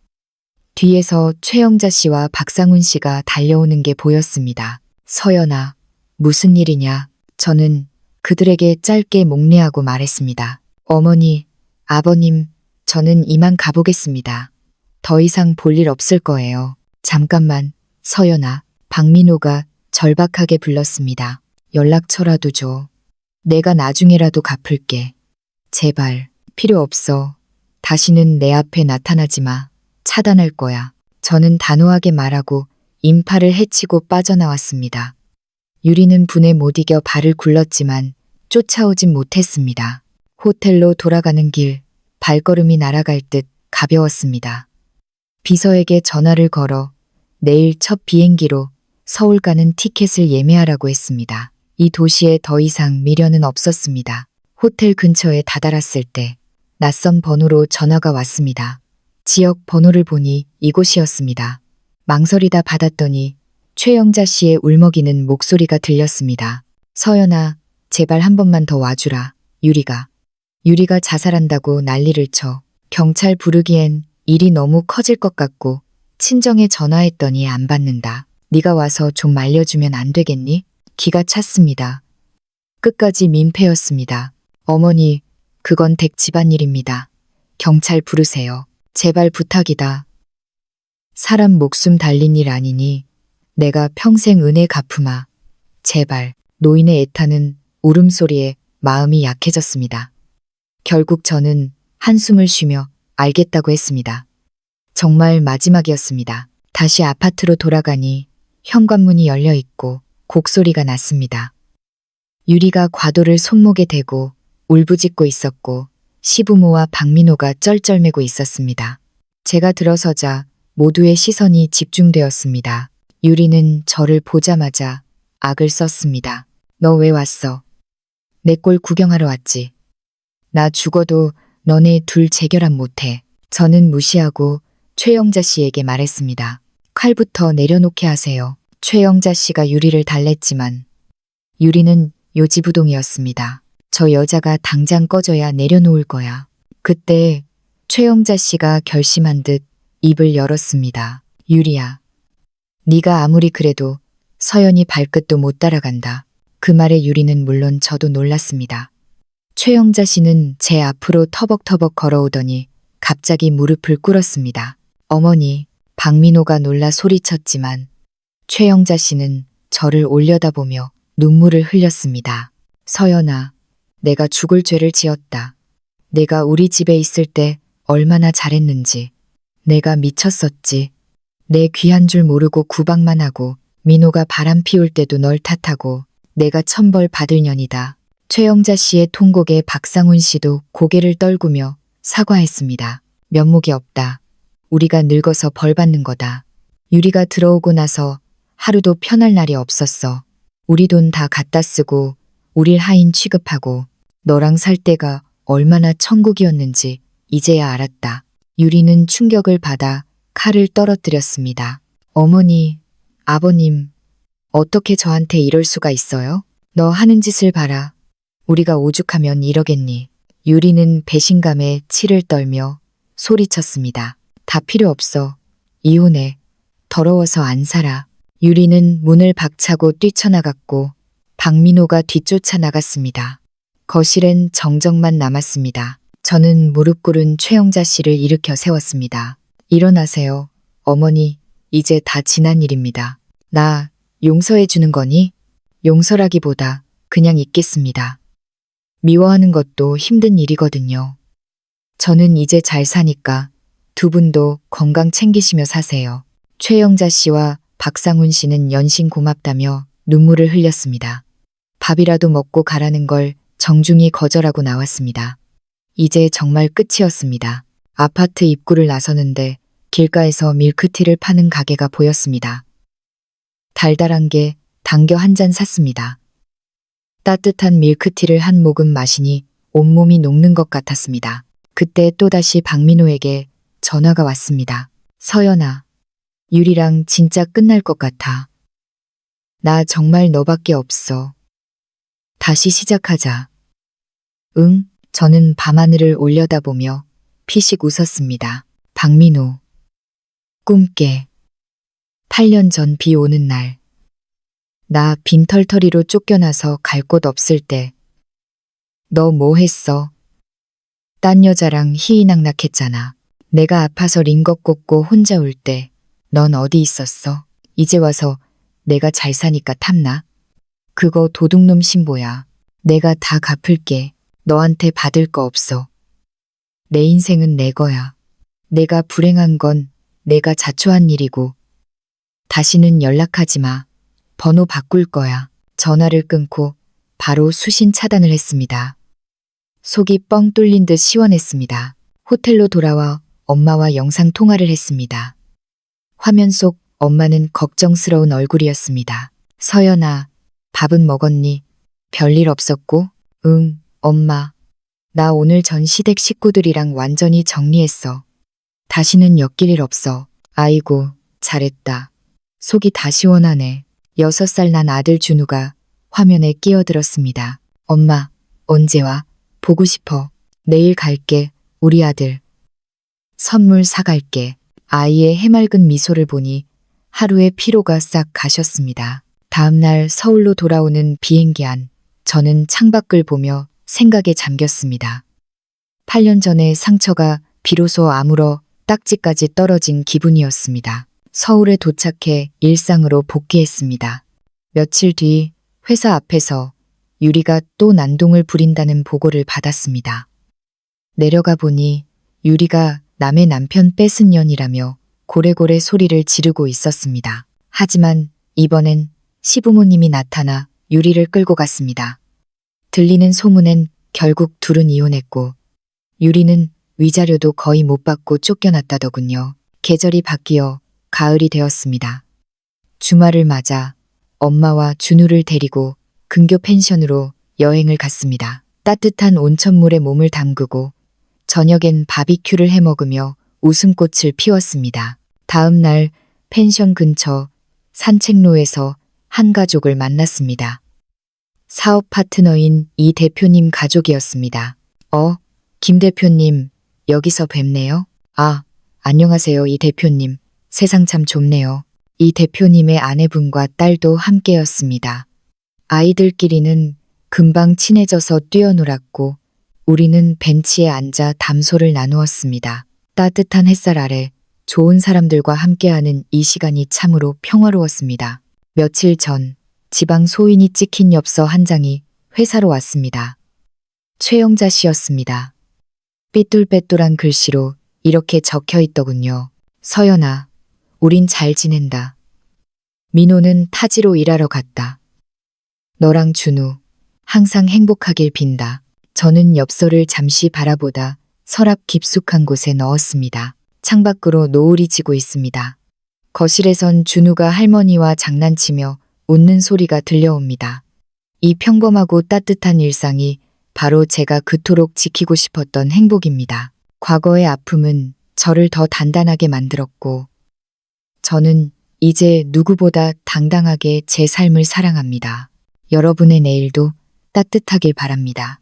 [SPEAKER 1] 뒤에서 최영자 씨와 박상훈 씨가 달려오는 게 보였습니다. 서연아, 무슨 일이냐? 저는 그들에게 짧게 목례하고 말했습니다. 어머니, 아버님, 저는 이만 가보겠습니다. 더 이상 볼 일 없을 거예요. 잠깐만, 서연아, 박민호가 절박하게 불렀습니다. 연락처라도 줘. 내가 나중에라도 갚을게. 제발, 필요 없어. 다시는 내 앞에 나타나지 마. 차단할 거야. 저는 단호하게 말하고 인파를 헤치고 빠져나왔습니다. 유리는 분에 못 이겨 발을 굴렀지만 쫓아오진 못했습니다. 호텔로 돌아가는 길, 발걸음이 날아갈 듯 가벼웠습니다. 비서에게 전화를 걸어 내일 첫 비행기로 서울 가는 티켓을 예매하라고 했습니다. 이 도시에 더 이상 미련은 없었습니다. 호텔 근처에 다다랐을 때 낯선 번호로 전화가 왔습니다. 지역 번호를 보니 이곳이었습니다. 망설이다 받았더니 최영자 씨의 울먹이는 목소리가 들렸습니다. 서연아, 제발 한 번만 더 와주라. 유리가 자살한다고 난리를 쳐. 경찰 부르기엔 일이 너무 커질 것 같고 친정에 전화했더니 안 받는다. 네가 와서 좀 알려주면 안 되겠니? 기가 찼습니다. 끝까지 민폐였습니다. 어머니, 그건 댁 집안일입니다. 경찰 부르세요. 제발 부탁이다. 사람 목숨 달린 일 아니니 내가 평생 은혜 갚으마. 제발. 노인의 애타는 울음소리에 마음이 약해졌습니다. 결국 저는 한숨을 쉬며 알겠다고 했습니다. 정말 마지막이었습니다. 다시 아파트로 돌아가니 현관문이 열려 있고 곡소리가 났습니다. 유리가 과도를 손목에 대고 울부짖고 있었고 시부모와 박민호가 쩔쩔매고 있었습니다. 제가 들어서자 모두의 시선이 집중되었습니다. 유리는 저를 보자마자 악을 썼습니다. 너 왜 왔어? 내 꼴 구경하러 왔지. 나 죽어도 너네 둘 재결합 못해. 저는 무시하고 최영자 씨에게 말했습니다. 칼부터 내려놓게 하세요. 최영자 씨가 유리를 달랬지만 유리는 요지부동이었습니다. 저 여자가 당장 꺼져야 내려놓을 거야. 그때 최영자 씨가 결심한 듯 입을 열었습니다. 유리야, 네가 아무리 그래도 서연이 발끝도 못 따라간다. 그 말에 유리는 물론 저도 놀랐습니다. 최영자 씨는 제 앞으로 터벅터벅 걸어오더니 갑자기 무릎을 꿇었습니다. 어머니, 박민호가 놀라 소리쳤지만 최영자 씨는 저를 올려다보며 눈물을 흘렸습니다. 서연아, 내가 죽을 죄를 지었다. 내가 우리 집에 있을 때 얼마나 잘했는지. 내가 미쳤었지. 내 귀한 줄 모르고 구박만 하고 민호가 바람 피울 때도 널 탓하고 내가 천벌 받을 년이다. 최영자 씨의 통곡에 박상훈 씨도 고개를 떨구며 사과했습니다. 면목이 없다. 우리가 늙어서 벌 받는 거다. 유리가 들어오고 나서 하루도 편할 날이 없었어. 우리 돈 다 갖다 쓰고 우릴 하인 취급하고 너랑 살 때가 얼마나 천국이었는지 이제야 알았다. 유리는 충격을 받아 칼을 떨어뜨렸습니다. 어머니, 아버님, 어떻게 저한테 이럴 수가 있어요? 너 하는 짓을 봐라. 우리가 오죽하면 이러겠니? 유리는 배신감에 치를 떨며 소리쳤습니다. 다 필요 없어. 이혼해. 더러워서 안 살아. 유리는 문을 박차고 뛰쳐나갔고 박민호가 뒤쫓아 나갔습니다. 거실엔 정적만 남았습니다. 저는 무릎 꿇은 최영자 씨를 일으켜 세웠습니다. 일어나세요. 어머니, 이제 다 지난 일입니다. 나 용서해 주는 거니? 용서라기보다 그냥 있겠습니다. 미워하는 것도 힘든 일이거든요. 저는 이제 잘 사니까 두 분도 건강 챙기시며 사세요. 최영자 씨와 박상훈 씨는 연신 고맙다며 눈물을 흘렸습니다. 밥이라도 먹고 가라는 걸 정중히 거절하고 나왔습니다. 이제 정말 끝이었습니다. 아파트 입구를 나서는데 길가에서 밀크티를 파는 가게가 보였습니다. 달달한 게 당겨 한 잔 샀습니다. 따뜻한 밀크티를 한 모금 마시니 온몸이 녹는 것 같았습니다. 그때 또다시 박민호에게 전화가 왔습니다. 서연아, 유리랑 진짜 끝날 것 같아. 나 정말 너밖에 없어. 다시 시작하자. 응? 저는 밤하늘을 올려다보며 피식 웃었습니다. 박민호. 꿈깨. 8년 전 비 오는 날. 나 빈털터리로 쫓겨나서 갈 곳 없을 때. 너 뭐 했어? 딴 여자랑 희희낙낙했잖아. 내가 아파서 링거 꽂고 혼자 울 때 넌 어디 있었어? 이제 와서 내가 잘 사니까 탐나? 그거 도둑놈 신보야. 내가 다 갚을게. 너한테 받을 거 없어. 내 인생은 내 거야. 내가 불행한 건 내가 자초한 일이고 다시는 연락하지 마. 번호 바꿀 거야. 전화를 끊고 바로 수신 차단을 했습니다. 속이 뻥 뚫린 듯 시원했습니다. 호텔로 돌아와 엄마와 영상 통화를 했습니다. 화면 속 엄마는 걱정스러운 얼굴이었습니다. 서연아, 밥은 먹었니? 별일 없었고? 응, 엄마. 나 오늘 전 시댁 식구들이랑 완전히 정리했어. 다시는 엮일 일 없어. 아이고, 잘했다. 속이 다 시원하네. 6살 난 아들 준우가 화면에 끼어들었습니다. 엄마, 언제 와? 보고 싶어. 내일 갈게, 우리 아들. 선물 사갈게. 아이의 해맑은 미소를 보니 하루의 피로가 싹 가셨습니다. 다음날 서울로 돌아오는 비행기 안, 저는 창밖을 보며 생각에 잠겼습니다. 8년 전의 상처가 비로소 아물어 딱지까지 떨어진 기분이었습니다. 서울에 도착해 일상으로 복귀했습니다. 며칠 뒤 회사 앞에서 유리가 또 난동을 부린다는 보고를 받았습니다. 내려가 보니 유리가 남의 남편 뺏은 년이라며 고래고래 소리를 지르고 있었습니다. 하지만 이번엔 시부모님이 나타나 유리를 끌고 갔습니다. 들리는 소문엔 결국 둘은 이혼했고 유리는 위자료도 거의 못 받고 쫓겨났다더군요. 계절이 바뀌어 가을이 되었습니다. 주말을 맞아 엄마와 준우를 데리고 근교 펜션으로 여행을 갔습니다. 따뜻한 온천물에 몸을 담그고 저녁엔 바비큐를 해 먹으며 웃음꽃을 피웠습니다. 다음 날 펜션 근처 산책로에서 한 가족을 만났습니다. 사업 파트너인 이 대표님 가족이었습니다. 김 대표님, 여기서 뵙네요. 아, 안녕하세요, 이 대표님. 세상 참 좁네요. 이 대표님의 아내분과 딸도 함께였습니다. 아이들끼리는 금방 친해져서 뛰어놀았고, 우리는 벤치에 앉아 담소를 나누었습니다. 따뜻한 햇살 아래 좋은 사람들과 함께하는 이 시간이 참으로 평화로웠습니다. 며칠 전 지방 소인이 찍힌 엽서 한 장이 회사로 왔습니다. 최영자 씨였습니다. 삐뚤빼뚤한 글씨로 이렇게 적혀 있더군요. 서연아, 우린 잘 지낸다. 민호는 타지로 일하러 갔다. 너랑 준우, 항상 행복하길 빈다. 저는 엽서를 잠시 바라보다 서랍 깊숙한 곳에 넣었습니다. 창밖으로 노을이 지고 있습니다. 거실에선 준우가 할머니와 장난치며 웃는 소리가 들려옵니다. 이 평범하고 따뜻한 일상이 바로 제가 그토록 지키고 싶었던 행복입니다. 과거의 아픔은 저를 더 단단하게 만들었고, 저는 이제 누구보다 당당하게 제 삶을 사랑합니다. 여러분의 내일도 따뜻하길 바랍니다.